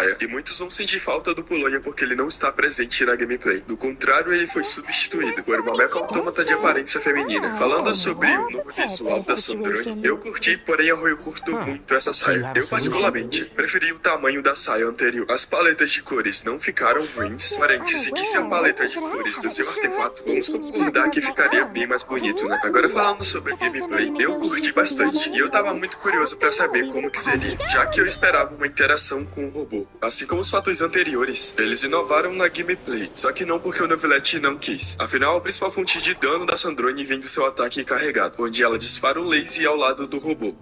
saia, e muitos vão sentir falta do Polônia porque ele não está presente na gameplay. Do contrário, ele foi substituído por uma mecha autômata de aparência feminina. Falando sobre o novo visual da Sandrone, eu curti, porém eu curto muito essa saia. Eu particularmente preferi o tamanho da saia anterior. As paletas de cores não ficaram ruins, parêntese que se a paleta de cores do seu artefato, vamos concordar que ficaria bem mais bonito, né? Agora falando sobre a gameplay, eu curti bastante, e eu tava muito curioso pra saber como que seria, já que eu esperava uma interação com o robô. Assim como os fatores anteriores, eles inovaram na gameplay, só que não porque o Novelette não quis. Afinal, a principal fonte de dano da Sandrone vem do seu ataque carregado, onde ela dispara um laser ao lado do robô.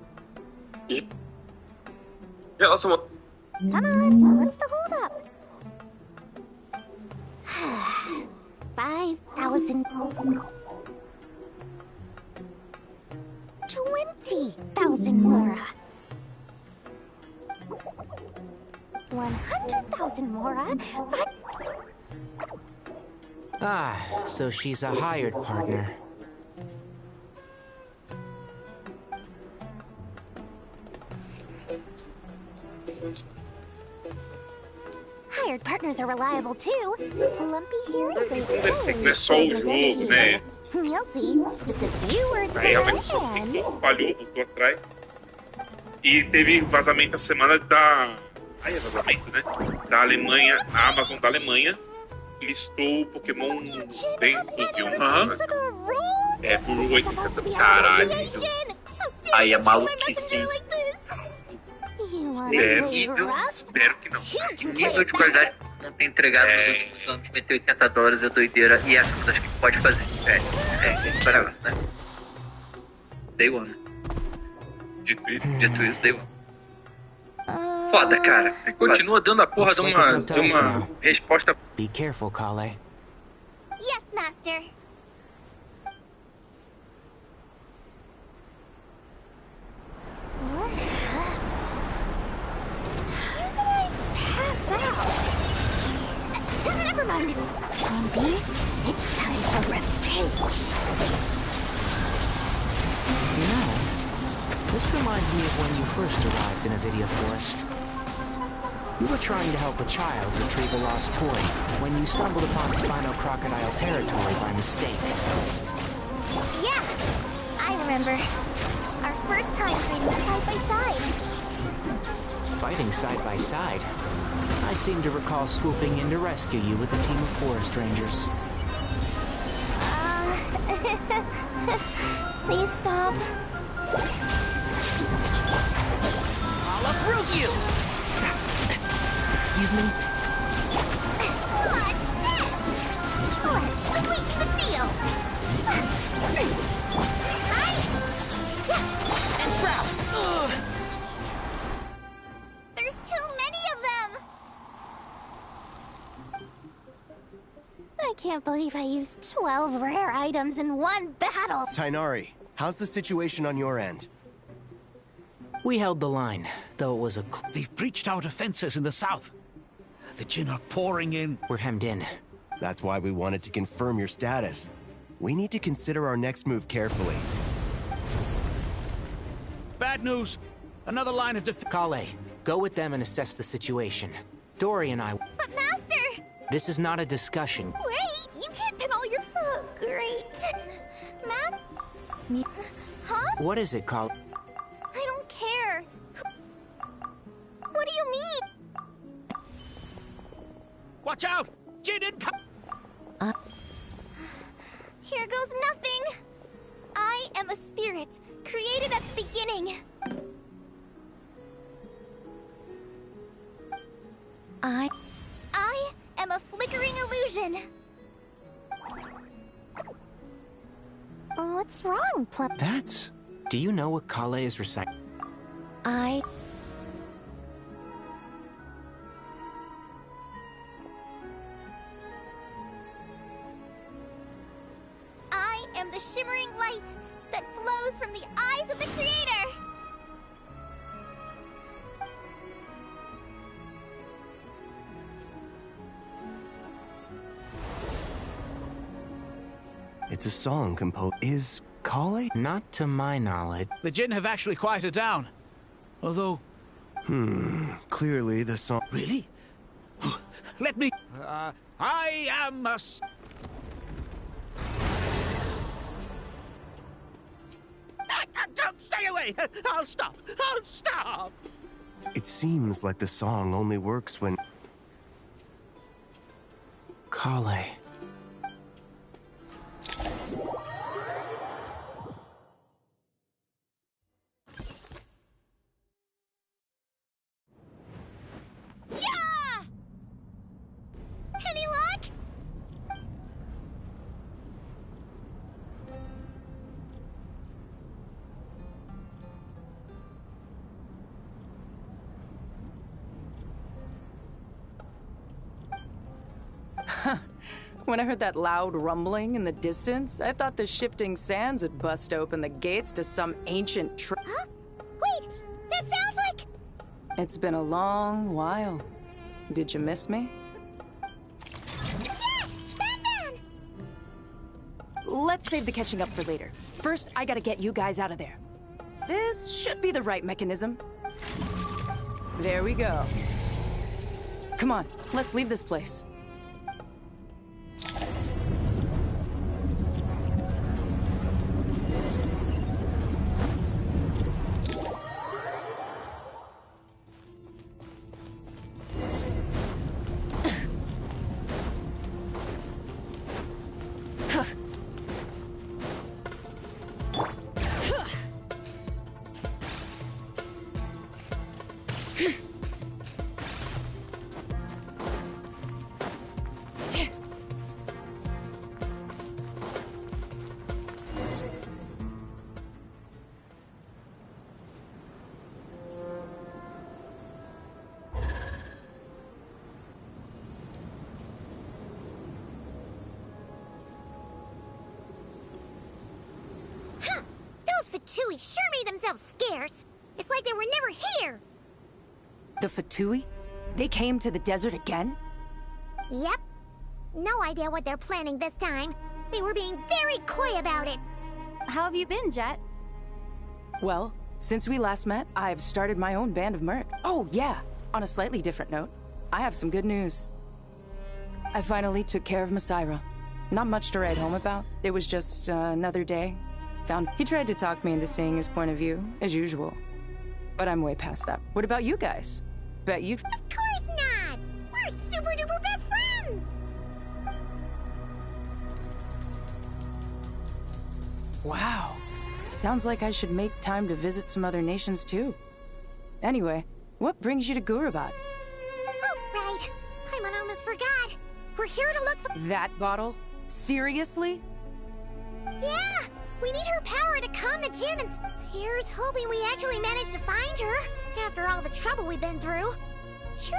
E em relação a... Come on, what's the hold up? 5,000... 20,000 Mora. 100,000 Mora. So she's a hired partner. Hired partners are reliable too. Plumpy here is a Não é só o jogo, né? We'll see. Just a few words Aí realmente só falhou, voltou atrás. E teve vazamento essa semana da... Aí é vazamento, né? Da Alemanha, a Amazon da Alemanha listou o Pokémon dentro de um... É, por 80. Caralho. Aí é maluquice. Espero que não. Que nível de qualidade não tem entregado nos últimos anos, meter $80 é doideira, e essa é uma das que pode fazer. Esse negócio, né? Day one. Dito isso, day one. Foda, cara. Continua dando a porra de uma resposta. Be careful, Kale. Yes, master. Never mind. Zombie, it's time for revenge. You know, this reminds me of when you first arrived in a video forest. You were trying to help a child retrieve a lost toy when you stumbled upon Spino Crocodile territory by mistake. Yeah, I remember. Our first time fighting side by side. Fighting side by side? I seem to recall swooping in to rescue you with a team of forest rangers. Please stop. I'll uproot you! Excuse me? What's this? Let's sweeten the deal. And Shroud! There's too many of them! I can't believe I used 12 rare items in one battle! Tainari, how's the situation on your end? We held the line, though it was a... They've breached our defenses in the south. The Jin are pouring in. We're hemmed in. That's why we wanted to confirm your status. We need to consider our next move carefully. Bad news. Another line of defense. Kale, go with them and assess the situation. Dory and I... But Master! This is not a discussion. Wait! You can't pin all your... Oh, great. Matt? Huh? What is it, Kale? I don't care. What do you mean? Watch out! Jin incoming! Here goes nothing. I am a spirit, created at the beginning. I am a flickering illusion. What's wrong, Plum? That's... Do you know what Kale is reciting? I am the shimmering light that flows from the eyes of the Creator! It's a song composed... Is Kale? Not to my knowledge. The Jin have actually quieted down. Although, Clearly the song... Really? Let me... I am a... Don't stay away! I'll stop! I'll stop! It seems like the song only works when... Kale. Yeah! Any luck? When I heard that loud rumbling in the distance, I thought the shifting sands had bust open the gates to some ancient Huh? Wait, that sounds like... It's been a long while. Did you miss me? Jet! Batman! Let's save the catching up for later. First, I gotta get you guys out of there. This should be the right mechanism. There we go. Come on, let's leave this place. Fatui sure made themselves scarce. It's like they were never here. The Fatui? They came to the desert again? Yep. No idea what they're planning this time. They were being very coy about it. How have you been, Jet? Well, since we last met, I've started my own band of mercs. Oh, yeah. On a slightly different note, I have some good news. I finally took care of Messiah. Not much to write home about. It was just another day. He tried to talk me into seeing his point of view, as usual. But I'm way past that. What about you guys? Bet you've... Of course not! We're super duper best friends! Wow. Sounds like I should make time to visit some other nations too. Anyway, what brings you to Gurabad? Oh, right. I almost forgot. We're here to look for... That bottle? Seriously? Yeah! We need her power to calm the Jinn, and here's hoping we actually manage to find her, after all the trouble we've been through. Sure.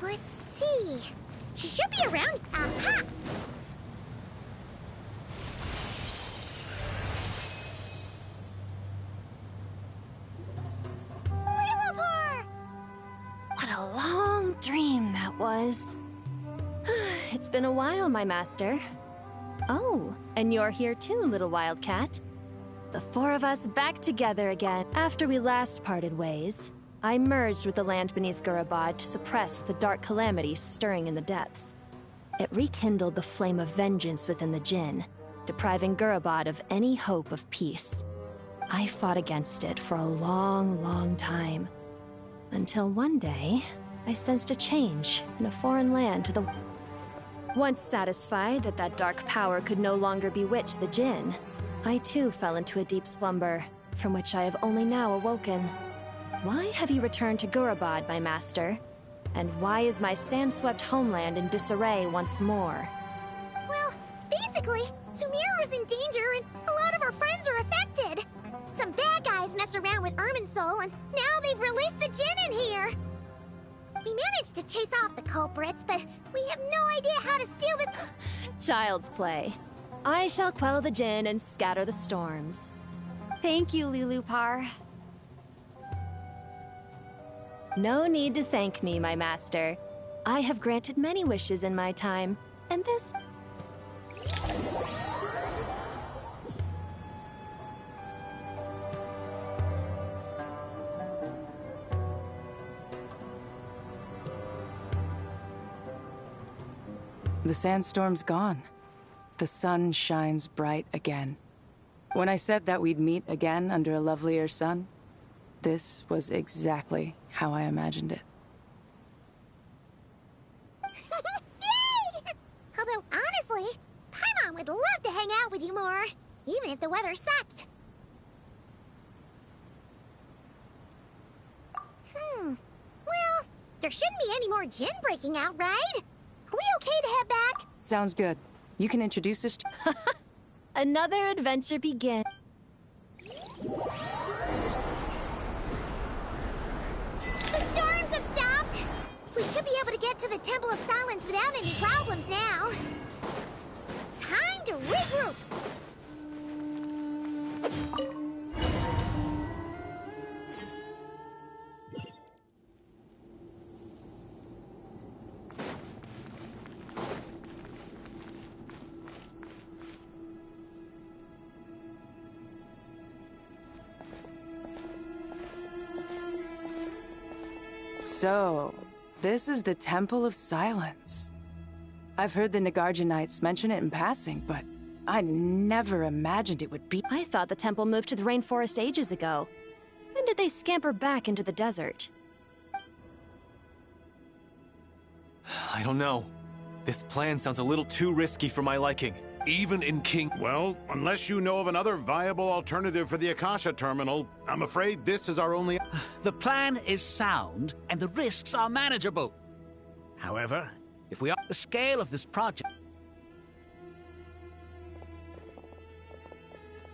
Let's see. She should be around. Aha! Lillipore! What a long dream that was. It's been a while, my master. Oh, and you're here too, little wildcat. The four of us back together again. After we last parted ways, I merged with the land beneath Gurabad to suppress the dark calamity stirring in the depths. It rekindled the flame of vengeance within the Jinn, depriving Gurabad of any hope of peace. I fought against it for a long, long time. Until one day, I sensed a change in a foreign land to the... Once satisfied that that dark power could no longer bewitch the Jinn, I too fell into a deep slumber, from which I have only now awoken. Why have you returned to Gurabad, my master? And why is my sand-swept homeland in disarray once more? Well, basically, Sumeru was is in danger and a lot of our friends are affected. Some bad guys messed around with Irminsul and now they've released the Djinn in here. We managed to chase off the culprits, but we have no idea how to seal the... Child's play. I shall quell the Djinn and scatter the storms. Thank you, Lilupar. No need to thank me, my master. I have granted many wishes in my time, and this... The sandstorm's gone. The sun shines bright again. When I said that we'd meet again under a lovelier sun, this was exactly how I imagined it. Yay! Although, honestly, Paimon would love to hang out with you more, even if the weather sucked. Well, there shouldn't be any more Djinn breaking out, right? Are we okay to head back? Sounds good. You can introduce us to... Another adventure begins. The storms have stopped! We should be able to get to the Temple of Silence without any problems now. Time to regroup! So, this is the Temple of Silence. I've heard the Nagarjanites mention it in passing, but I never imagined it would be... I thought the temple moved to the rainforest ages ago. When did they scamper back into the desert? I don't know. This plan sounds a little too risky for my liking. Even in King... Well, unless you know of another viable alternative for the Akasha terminal, I'm afraid this is our only... The plan is sound, and the risks are manageable. However, if we are the scale of this project...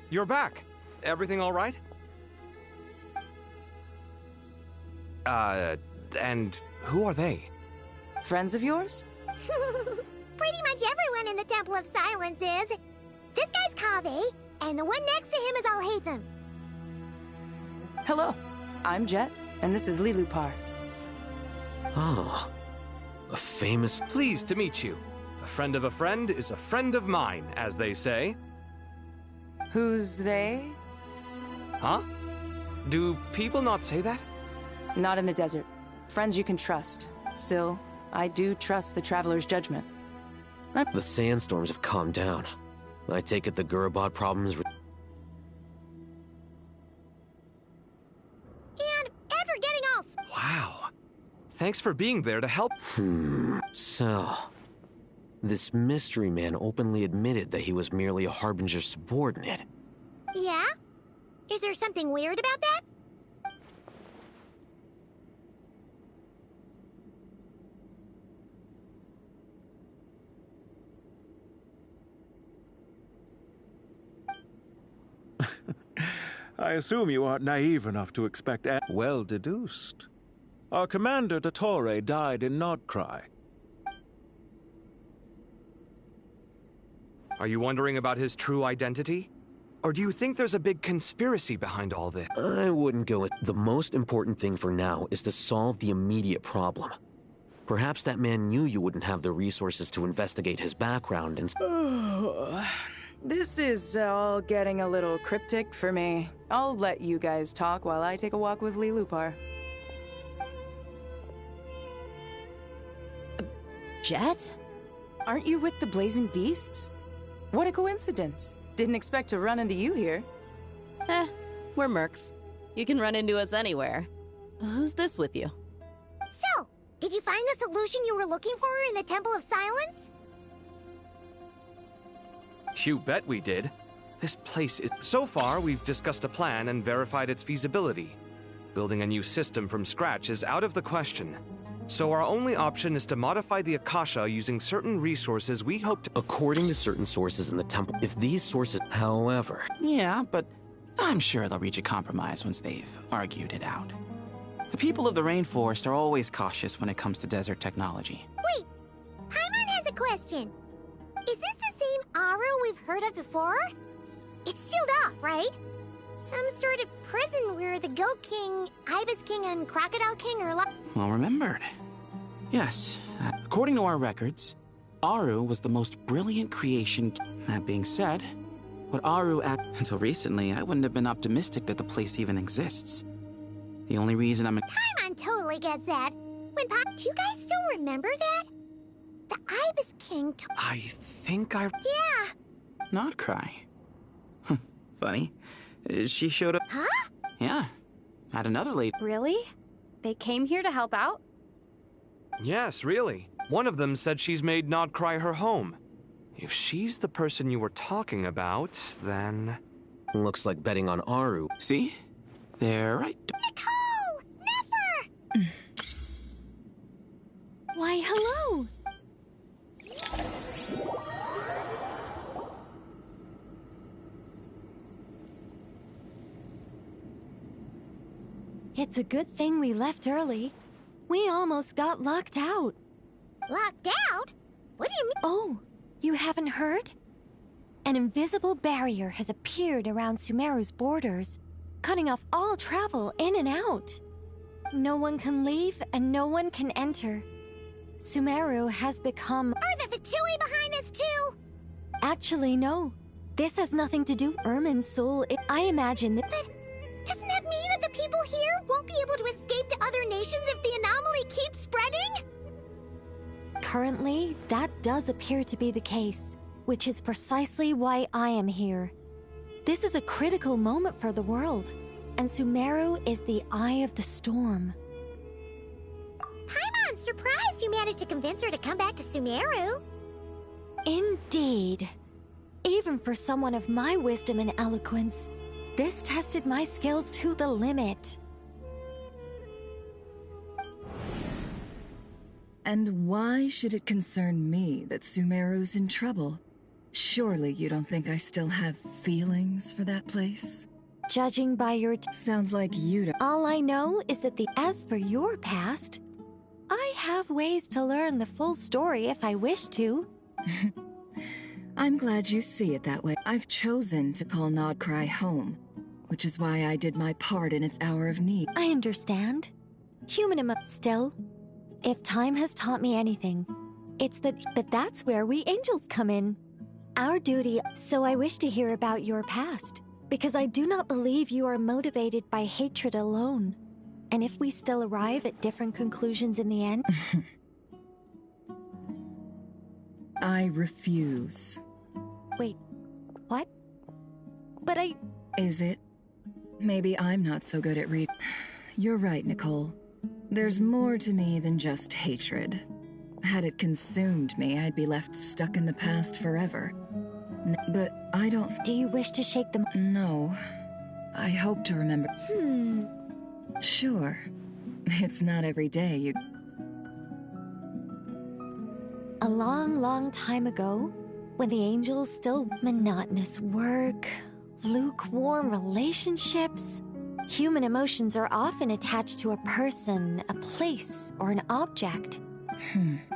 You're back. Everything all right? And who are they? Friends of yours? Pretty much everyone in the Temple of Silence is. This guy's Kaveh, and the one next to him is Alhaitham. Hello, I'm Jet, and this is Lilupar. Oh, a famous... Pleased to meet you. A friend of a friend is a friend of mine, as they say. Who's they? Huh? Do people not say that? Not in the desert. Friends you can trust. Still, I do trust the Traveler's judgment. The sandstorms have calmed down. I take it the Gurabot problems... And after getting all... Wow. Thanks for being there to help... So... This mystery man openly admitted that he was merely a Harbinger subordinate. Yeah? Is there something weird about that? I assume you aren't naive enough to expect... Well deduced. Our commander, Dottore, died in Nodcry. Are you wondering about his true identity? Or do you think there's a big conspiracy behind all this? I wouldn't go with... The most important thing for now is to solve the immediate problem. Perhaps that man knew you wouldn't have the resources to investigate his background and... This is all getting a little cryptic for me. I'll let you guys talk while I take a walk with Lilupar. Jet? Aren't you with the Blazing Beasts? What a coincidence. Didn't expect to run into you here. We're mercs. You can run into us anywhere. Who's this with you? So, did you find the solution you were looking for in the Temple of Silence? You bet we did. This place is... So far, we've discussed a plan and verified its feasibility. Building a new system from scratch is out of the question. So our only option is to modify the Akasha using certain resources we hope to— According to certain sources in the temple, if these sources, however— Yeah, but I'm sure they'll reach a compromise once they've argued it out. The people of the rainforest are always cautious when it comes to desert technology. Wait, Paimon has a question. Is this the same Aru we've heard of before? It's sealed off, right? Some sort of prison where the Goat King, Ibis King, and Crocodile King are Well remembered. Yes, according to our records, Aru was the most brilliant creation. That being said, what Aru until recently, I wouldn't have been optimistic that the place even exists. The only reason I'm— Paimon totally gets that. Do you guys still remember that? The Ibis King I think I— Yeah. Not cry. Funny. She showed up— Huh? Yeah. At another late— Really? They came here to help out? Yes, really. One of them said she's made Nod Cry her home. If she's the person you were talking about, then— Looks like betting on Aru. See? They're right. Nicole! Never! Why, hello! It's a good thing we left early. We almost got locked out. Locked out? What do you mean? Oh, you haven't heard? An invisible barrier has appeared around Sumeru's borders, cutting off all travel in and out. No one can leave and no one can enter. Sumeru has become— Are the Fatui behind this too? Actually, no. This has nothing to do with Ermin's soul. I imagine that— But doesn't that mean that the people here won't be able to escape to other nations if the anomaly keeps spreading? Currently, that does appear to be the case, which is precisely why I am here. This is a critical moment for the world, and Sumeru is the eye of the storm. Paimon's surprised you managed to convince her to come back to Sumeru. Indeed. Even for someone of my wisdom and eloquence, this tested my skills to the limit. And why should it concern me that Sumeru's in trouble? Surely you don't think I still have feelings for that place? Judging by your— Sounds like you don't— All I know is that as for your past, I have ways to learn the full story if I wish to. I'm glad you see it that way. I've chosen to call Nod Cry home, which is why I did my part in its hour of need. I understand. Still, if time has taught me anything, it's that's where we angels come in. Our duty— So I wish to hear about your past, because I do not believe you are motivated by hatred alone. And if we still arrive at different conclusions in the end— I refuse. Wait, what? But I— Is it? Maybe I'm not so good at read. You're right, Nicole. There's more to me than just hatred. Had it consumed me, I'd be left stuck in the past forever. But I don't— Do you wish to shake them? No. I hope to remember— Sure. It's not every day you— A long, long time ago, when the angels still— Monotonous work, lukewarm relationships. Human emotions are often attached to a person, a place, or an object.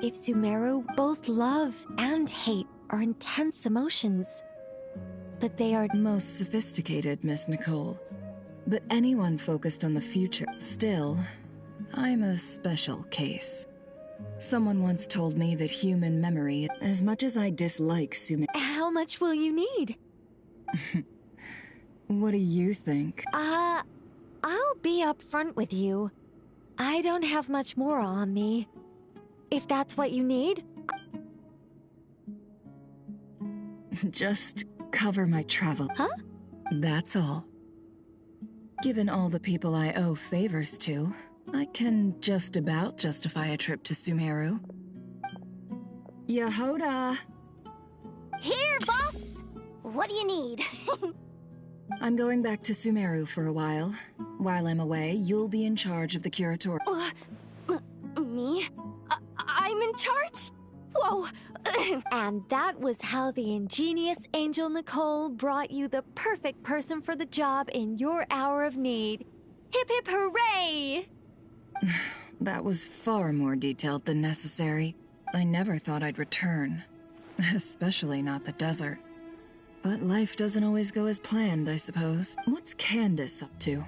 If Sumeru, both love and hate are intense emotions, but they are— Most sophisticated, Miss Nicole. But anyone focused on the future— Still, I'm a special case. Someone once told me that human memory— As much as I dislike Sumeru— How much will you need? What do you think? I'll be upfront with you. I don't have much more on me. If that's what you need. Just cover my travel. Huh? That's all. Given all the people I owe favors to, I can just about justify a trip to Sumeru. Yehoda! Here, boss! What do you need? I'm going back to Sumeru for a while. While I'm away, you'll be in charge of the Curator. Me? me. I'm in charge? Whoa. And that was how the ingenious Angel Nicole brought you the perfect person for the job in your hour of need. Hip hip hooray! That was far more detailed than necessary. I never thought I'd return. Especially not the desert. But life doesn't always go as planned, I suppose. What's Candace up to?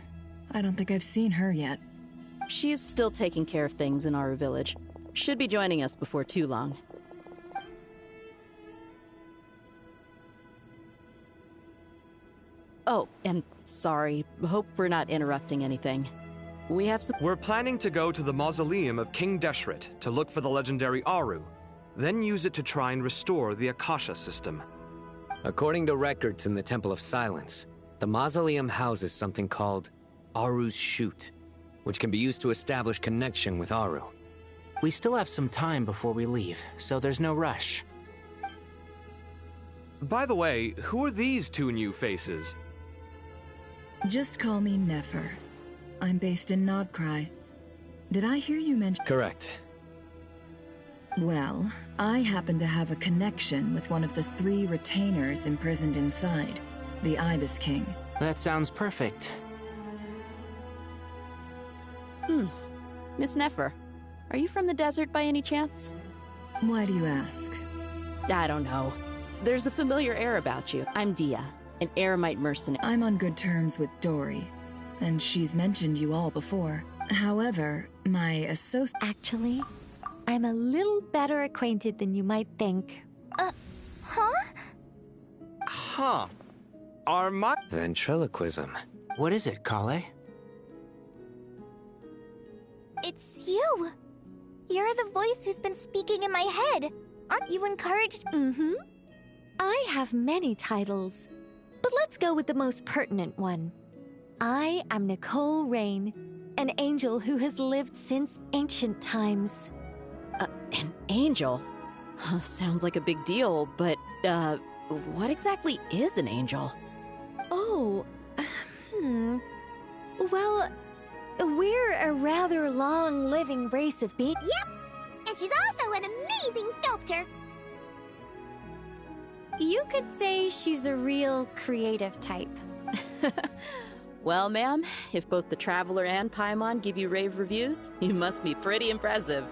I don't think I've seen her yet. She is still taking care of things in our village. Should be joining us before too long. Oh, and sorry. Hope we're not interrupting anything. We have some— We're planning to go to the mausoleum of King Deshret to look for the legendary Aru, then use it to try and restore the Akasha system. According to records in the Temple of Silence, the mausoleum houses something called Aru's Chute, which can be used to establish connection with Aru. We still have some time before we leave, so there's no rush. By the way, who are these two new faces? Just call me Nefer. I'm based in Nodcry. Did I hear you mention— Correct. Well, I happen to have a connection with one of the 3 retainers imprisoned inside, the Ibis King. That sounds perfect. Miss Nefer, are you from the desert by any chance? Why do you ask? I don't know. There's a familiar air about you. I'm Dia, an Eremite mercenary. I'm on good terms with Dory, and she's mentioned you all before. However, my associate— Actually, I'm a little better acquainted than you might think. Huh? Are my— Ventriloquism. What is it, Kale? It's you! You're the voice who's been speaking in my head. Aren't you encouraged? Mm-hmm. I have many titles, but let's go with the most pertinent one. I am Nicole Rain, an angel who has lived since ancient times. An angel? Sounds like a big deal, but, what exactly is an angel? Oh, Well, we're a rather long-living race of beings. Yep, and she's also an amazing sculptor. You could say she's a real creative type. Well, ma'am, if both the Traveler and Paimon give you rave reviews, you must be pretty impressive.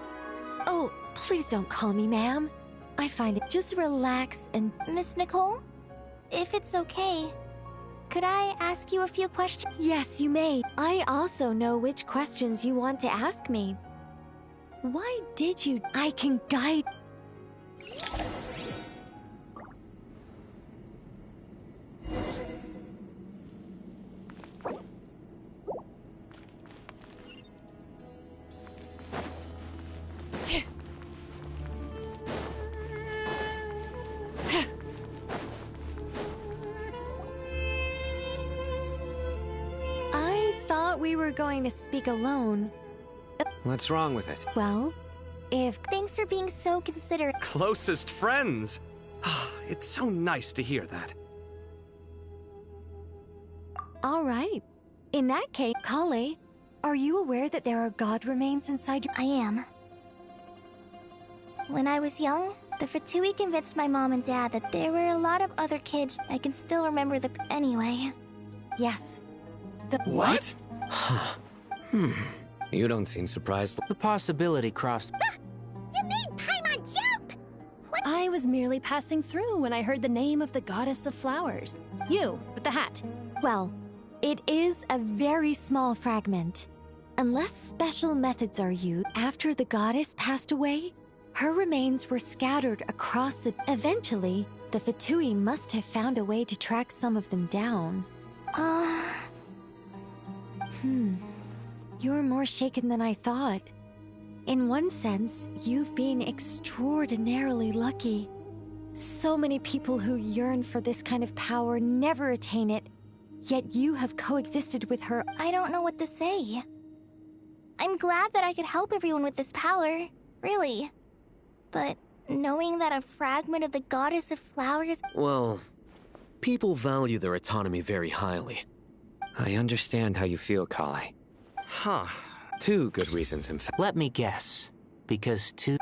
Oh, please don't call me ma'am. I find it— Just relax and— Miss Nicole, if it's okay, could I ask you a few questions? Yes, you may. I also know which questions you want to ask me. Why did you— I can guide— We were going to speak alone. What's wrong with it? Well, if— Thanks for being so considerate. Closest friends! It's so nice to hear that. All right. In that case, Kale, are you aware that there are god remains inside your— I am. When I was young, the Fatui convinced my mom and dad that there were a lot of other kids. I can still remember the— Anyway. Yes. What? You don't seem surprised. The possibility crossed— You made Paimon jump! What? I was merely passing through when I heard the name of the goddess of flowers. You, with the hat. Well, it is a very small fragment. Unless special methods are used, after the goddess passed away, her remains were scattered across the— Eventually, the Fatui must have found a way to track some of them down. You're more shaken than I thought. In one sense, you've been extraordinarily lucky. So many people who yearn for this kind of power never attain it, yet you have coexisted with her. I don't know what to say. I'm glad that I could help everyone with this power, really. But knowing that a fragment of the goddess of flowers— Well, people value their autonomy very highly. I understand how you feel, Kale. Huh. 2 good reasons, in fact. Let me guess. because two...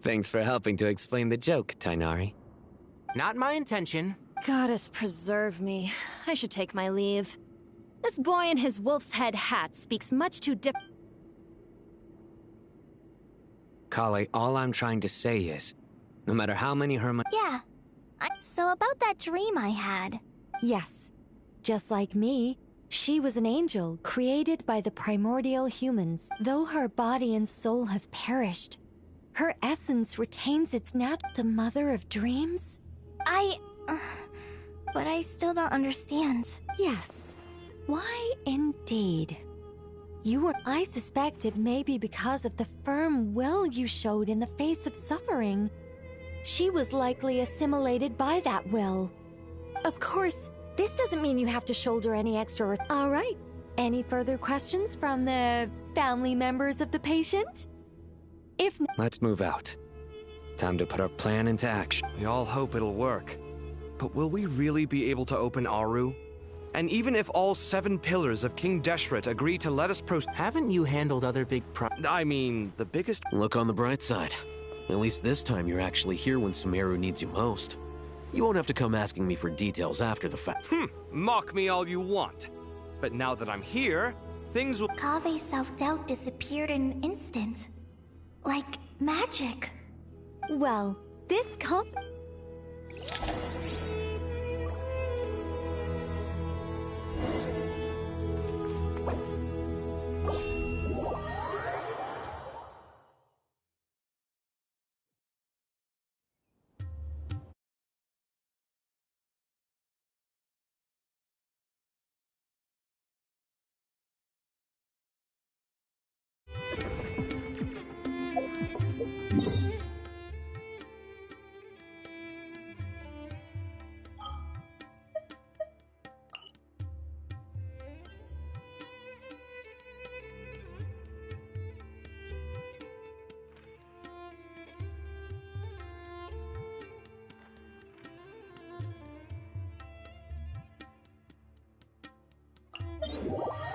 Thanks for helping to explain the joke, Tainari. Not my intention. Goddess preserve me. I should take my leave. This boy in his wolf's head hat speaks much too different. Kale, all I'm trying to say is, no matter how many Yeah. So about that dream I had. Yes. Just like me, she was an angel created by the primordial humans. Though her body and soul have perished, her essence retains its the mother of dreams? But I still don't understand. Yes. Why indeed? I suspect it may be because of the firm will you showed in the face of suffering. She was likely assimilated by that will. Of course, this doesn't mean you have to shoulder any extra. All right. Any further questions from the family members of the patient? Let's move out. Time to put our plan into action. We all hope it'll work. But will we really be able to open Aru? And even if all 7 pillars of King Deshret agree to let us proceed... Haven't you handled other big I mean, the biggest... Look on the bright side. At least this time you're actually here when Sumeru needs you most. You won't have to come asking me for details after the fact. Mock me all you want. But now that I'm here, things will... Kave's self-doubt disappeared in an instant. Like magic. Well, this What?